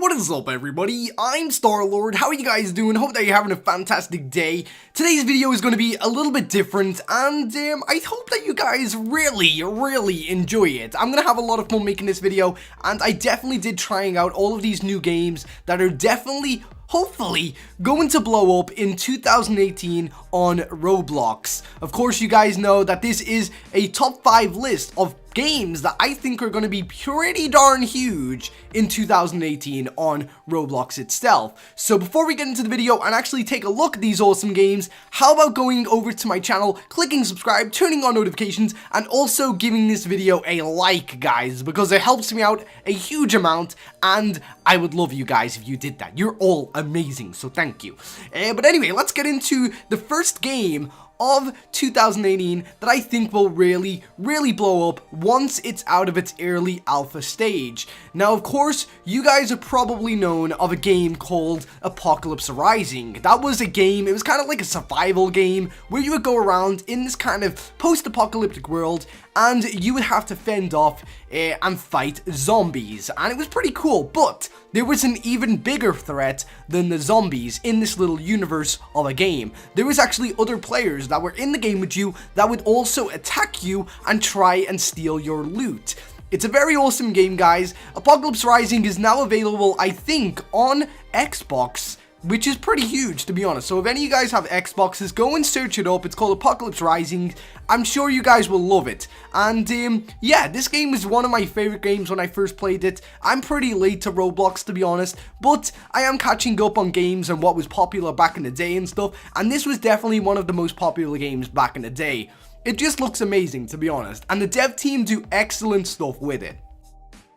What is up, everybody? I'm Star-Lord. How are you guys doing? Hope that you're having a fantastic day. Today's video is going to be a little bit different, and I hope that you guys really enjoy it. I'm going to have a lot of fun making this video, and I definitely did trying out all of these new games that are definitely, hopefully, going to blow up in 2018 on Roblox. Of course, you guys know that this is a top 5 list of games that I think are going to be pretty darn huge in 2018 on Roblox itself. So before we get into the video and actually take a look at these awesome games, how about going over to my channel, clicking subscribe, turning on notifications, and also giving this video a like, guys, because it helps me out a huge amount, and I would love you guys if you did that. You're all amazing, so thank you. But anyway, let's get into the first game of 2018 that I think will really blow up once it's out of its early alpha stage. Now, of course, you guys are probably known of a game called Apocalypse Rising. That was a game, it was kind of like a survival game where you would go around in this kind of post-apocalyptic world and you would have to fend off and fight zombies, and it was pretty cool. But there was an even bigger threat than the zombies in this little universe of a game. There was actually other players that were in the game with you that would also attack you and try and steal your loot. It's a very awesome game, guys. Apocalypse Rising is now available, I think, on Xbox, which is pretty huge, to be honest. So if any of you guys have Xboxes, go and search it up. It's called Apocalypse Rising. I'm sure you guys will love it. And yeah, this game is one of my favorite games when I first played it. I'm pretty late to Roblox, to be honest, but I am catching up on games and what was popular back in the day and stuff, and this was definitely one of the most popular games back in the day. It just looks amazing, to be honest, and the dev team do excellent stuff with it.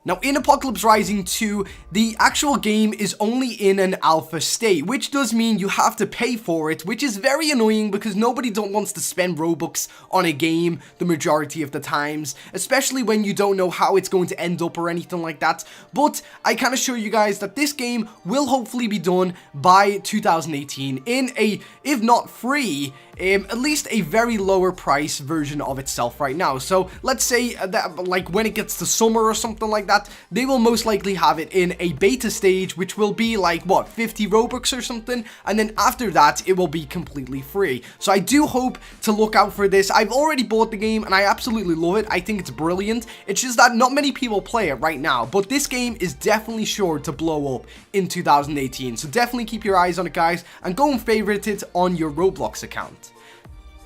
Now, in Apocalypse Rising 2, the actual game is only in an alpha state, which does mean you have to pay for it, which is very annoying because nobody wants to spend Robux on a game the majority of the times, especially when you don't know how it's going to end up or anything like that. But I can assure you guys that this game will hopefully be done by 2018 in a, if not free, at least a very lower price version of itself right now. So let's say that like when it gets to summer or something like that, they will most likely have it in a beta stage, which will be like, what, 50 Robux or something, and then after that it will be completely free. So I do hope to look out for this. I've already bought the game and I absolutely love it. I think it's brilliant. It's just that not many people play it right now, but this game is definitely sure to blow up in 2018. So definitely keep your eyes on it, guys, and go and favorite it on your Roblox account.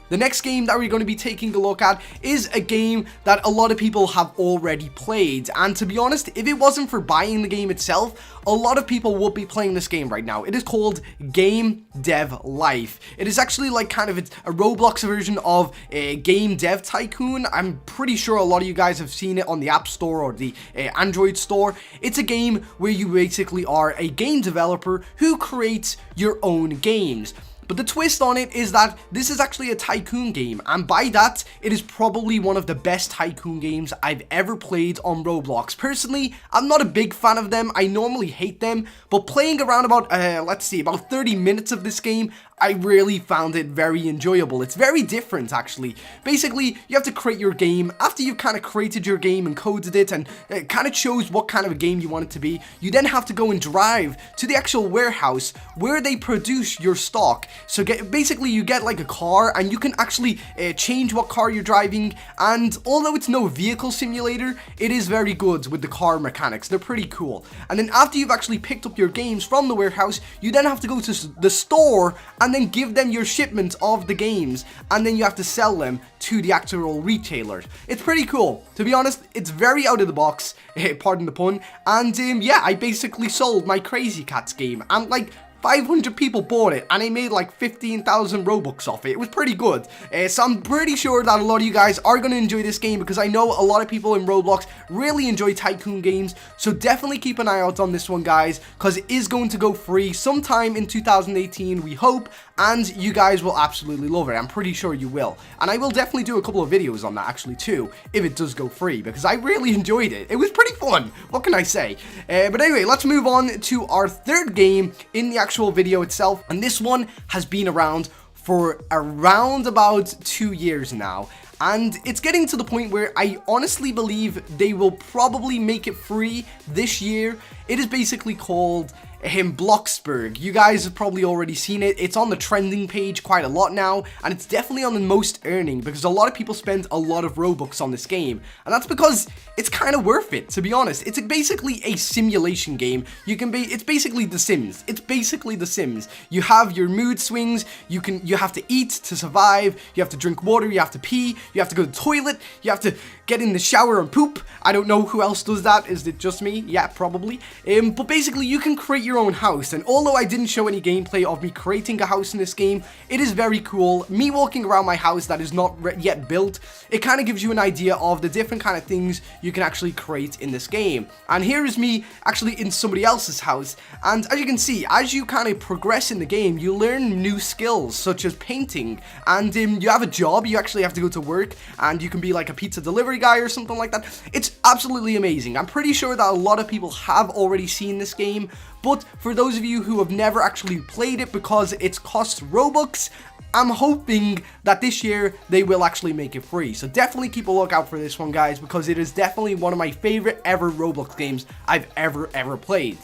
The next game that we're going to be taking a look at is a game that a lot of people have already played, and to be honest, if it wasn't for buying the game itself, a lot of people would be playing this game right now. It is called Game Dev Life. It is actually like kind of a Roblox version of a Game Dev Tycoon. I'm pretty sure a lot of you guys have seen it on the App Store or the Android store. It's a game where you basically are a game developer who creates your own games. But the twist on it is that this is actually a tycoon game, and by that, it is probably one of the best tycoon games I've ever played on Roblox. Personally, I'm not a big fan of them. I normally hate them, but playing around about, let's see, about 30 minutes of this game, I really found it very enjoyable. It's very different, actually. Basically, you have to create your game. After you've kind of created your game and coded it and it kind of chose what kind of a game you want it to be, you then have to go and drive to the actual warehouse where they produce your stock. So basically, you get like a car and you can actually change what car you're driving. And although it's no vehicle simulator, it is very good with the car mechanics. They're pretty cool. And then after you've actually picked up your games from the warehouse, you then have to go to the store and then give them your shipment of the games, and then you have to sell them to the actual retailers. It's pretty cool. To be honest, it's very out of the box, pardon the pun, and yeah, I basically sold my Crazy Cats game, and like 500 people bought it, and I made like 15,000 Robux off it. It was pretty good. So I'm pretty sure that a lot of you guys are going to enjoy this game because I know a lot of people in Roblox really enjoy tycoon games. So definitely keep an eye out on this one, guys, because it is going to go free sometime in 2018, we hope, and you guys will absolutely love it. I'm pretty sure you will. And I will definitely do a couple of videos on that actually too, if it does go free, because I really enjoyed it. It was pretty fun. What can I say? But anyway, let's move on to our third game in the actual video itself, and this one has been around for around about 2 years now, and it's getting to the point where I honestly believe they will probably make it free this year. It is basically called Bloxburg. You guys have probably already seen it. It's on the trending page quite a lot now, and it's definitely on the most earning because a lot of people spend a lot of Robux on this game, and that's because it's kind of worth it, to be honest. It's basically a simulation game. It's basically The Sims. It's basically The Sims. You have your mood swings. You have to eat to survive. You have to drink water. You have to pee. You have to go to the toilet. You have to get in the shower and poop. I don't know who else does that. Is it just me? Yeah, probably. But basically, you can create your own house, and although I didn't show any gameplay of me creating a house in this game, it is very cool. Me walking around my house that is not yet built, it kind of gives you an idea of the different kind of things you can actually create in this game. And here is me actually in somebody else's house, and as you can see, as you kind of progress in the game, you learn new skills such as painting, and you have a job. You actually have to go to work, and you can be like a pizza delivery guy or something like that. It's absolutely amazing. I'm pretty sure that a lot of people have already seen this game, but for those of you who have never actually played it because it costs Robux, I'm hoping that this year they will actually make it free. So definitely keep a lookout for this one, guys, because it is definitely one of my favorite ever Roblox games I've ever played.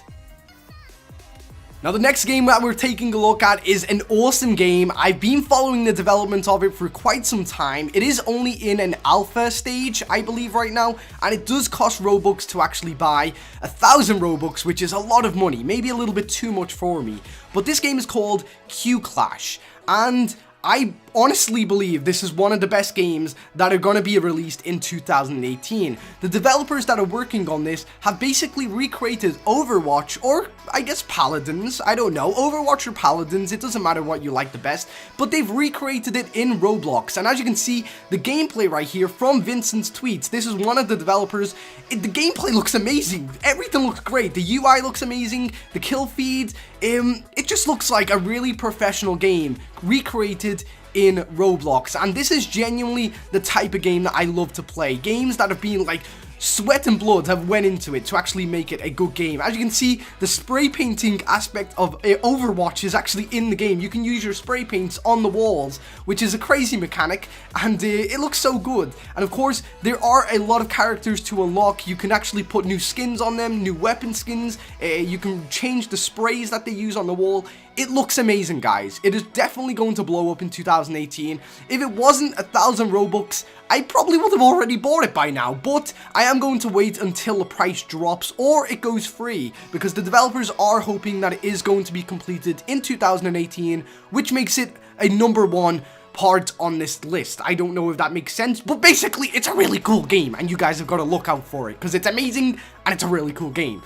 Now, the next game that we're taking a look at is an awesome game. I've been following the development of it for quite some time. It is only in an alpha stage, I believe, right now, and it does cost Robux to actually buy 1,000 Robux, which is a lot of money, maybe a little bit too much for me. But this game is called Q Clash, and I honestly believe this is one of the best games that are going to be released in 2018. The developers that are working on this have basically recreated Overwatch, or I guess Paladins, I don't know, Overwatch or Paladins, it doesn't matter what you like the best, but they've recreated it in Roblox. And as you can see, the gameplay right here from Vincent's tweets, this is one of the developers. The gameplay looks amazing, everything looks great, the UI looks amazing, the kill feed, it just looks like a really professional game recreated in Roblox, and this is genuinely the type of game that I love to play. Games that have been like sweat and blood have went into it to actually make it a good game. As you can see, the spray painting aspect of Overwatch is actually in the game. You can use your spray paints on the walls, which is a crazy mechanic, and it looks so good. And of course, there are a lot of characters to unlock. You can actually put new skins on them, new weapon skins. You can change the sprays that they use on the wall. It looks amazing, guys. It is definitely going to blow up in 2018. If it wasn't 1,000 Robux, I probably would have already bought it by now, but I am going to wait until the price drops or it goes free, because the developers are hoping that it is going to be completed in 2018, which makes it a #1 part on this list. I don't know if that makes sense, but basically it's a really cool game, and you guys have got to look out for it because it's amazing and it's a really cool game.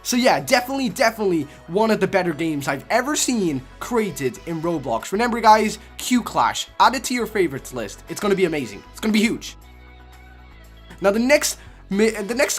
So yeah, definitely one of the better games I've ever seen created in Roblox. Remember, guys, Q Clash, add it to your favorites list. It's going to be amazing. It's going to be huge. Now, the next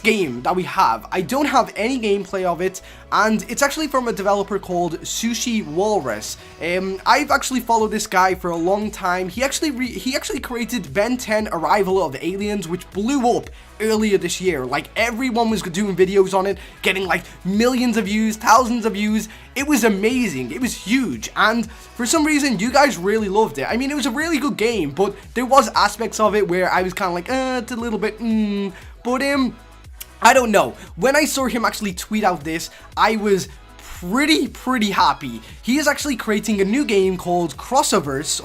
game that we have, I don't have any gameplay of it, and it's actually from a developer called Sushi Walrus. I've actually followed this guy for a long time. He actually created Ben 10 Arrival of Aliens, which blew up earlier this year. Like, everyone was doing videos on it, getting like millions of views, thousands of views. It was amazing. It was huge, and for some reason you guys really loved it. I mean, it was a really good game, but there was aspects of it where I was kind of like, it's a little bit but I don't know. When I saw him actually tweet out this, I was pretty happy. He is actually creating a new game called Crossovers,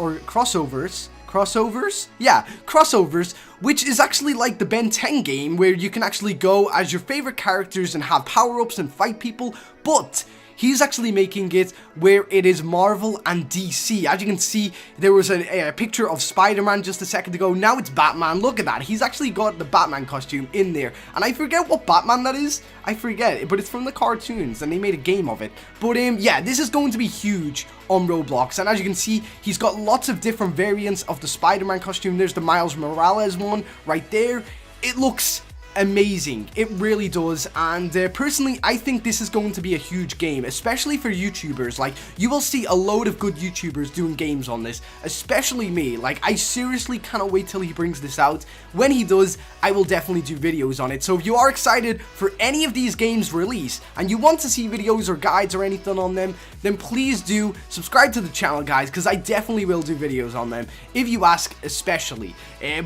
yeah, Crossovers, which is actually like the Ben 10 game, where you can actually go as your favorite characters and have power-ups and fight people, but he's actually making it where it is Marvel and DC. As you can see, there was a picture of Spider-Man just a second ago. Now it's Batman. Look at that. He's actually got the Batman costume in there. And I forget what Batman that is. I forget it, but it's from the cartoons, and they made a game of it. But yeah, this is going to be huge on Roblox. And as you can see, he's got lots of different variants of the Spider-Man costume. There's the Miles Morales one right there. It looks amazing. It really does. And personally, I think this is going to be a huge game, especially for YouTubers. Like, you will see a load of good YouTubers doing games on this, especially me. Like, I seriously cannot wait till he brings this out. When he does, I will definitely do videos on it. So if you are excited for any of these games release and you want to see videos or guides or anything on them, then please do subscribe to the channel, guys, because I definitely will do videos on them if you ask, especially.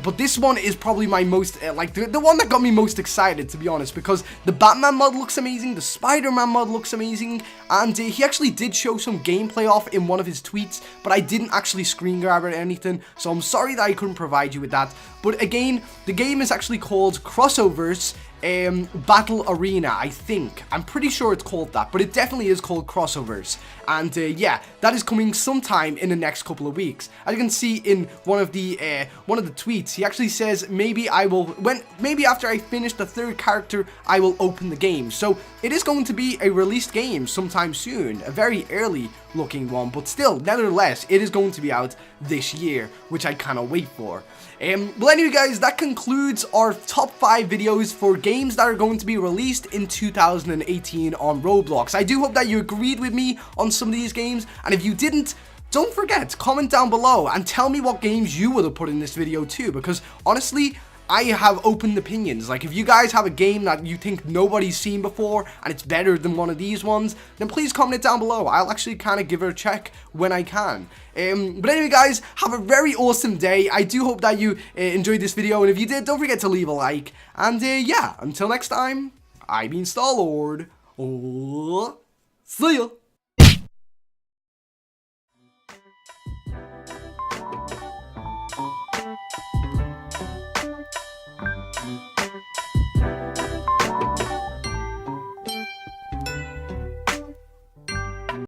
But this one is probably my most like the one that got me most excited, to be honest, because the Batman mod looks amazing, the Spider-Man mod looks amazing, and he actually did show some gameplay off in one of his tweets, but I didn't actually screen grab it or anything, so I'm sorry that I couldn't provide you with that. But again, the game is actually called Crossovers Battle Arena, I think. I'm pretty sure it's called that, but it definitely is called Crossovers. And yeah, that is coming sometime in the next couple of weeks. As you can see in one of the tweets, he actually says maybe after I finish the third character, I will open the game. So it is going to be a released game sometime soon, a very early looking one, but still, nevertheless, it is going to be out this year, which I cannot wait for. Well, anyway, guys, that concludes our top 5 videos for games that are going to be released in 2018 on Roblox. I do hope that you agreed with me on some of these games, and if you didn't, don't forget, comment down below and tell me what games you would have put in this video too, because honestly, I have open opinions. Like, if you guys have a game that you think nobody's seen before and it's better than one of these ones, then please comment it down below. I'll actually kind of give it a check when I can. But anyway, guys, have a very awesome day. I do hope that you enjoyed this video, and if you did, don't forget to leave a like. And yeah, until next time, I've been Star-Lord. See ya.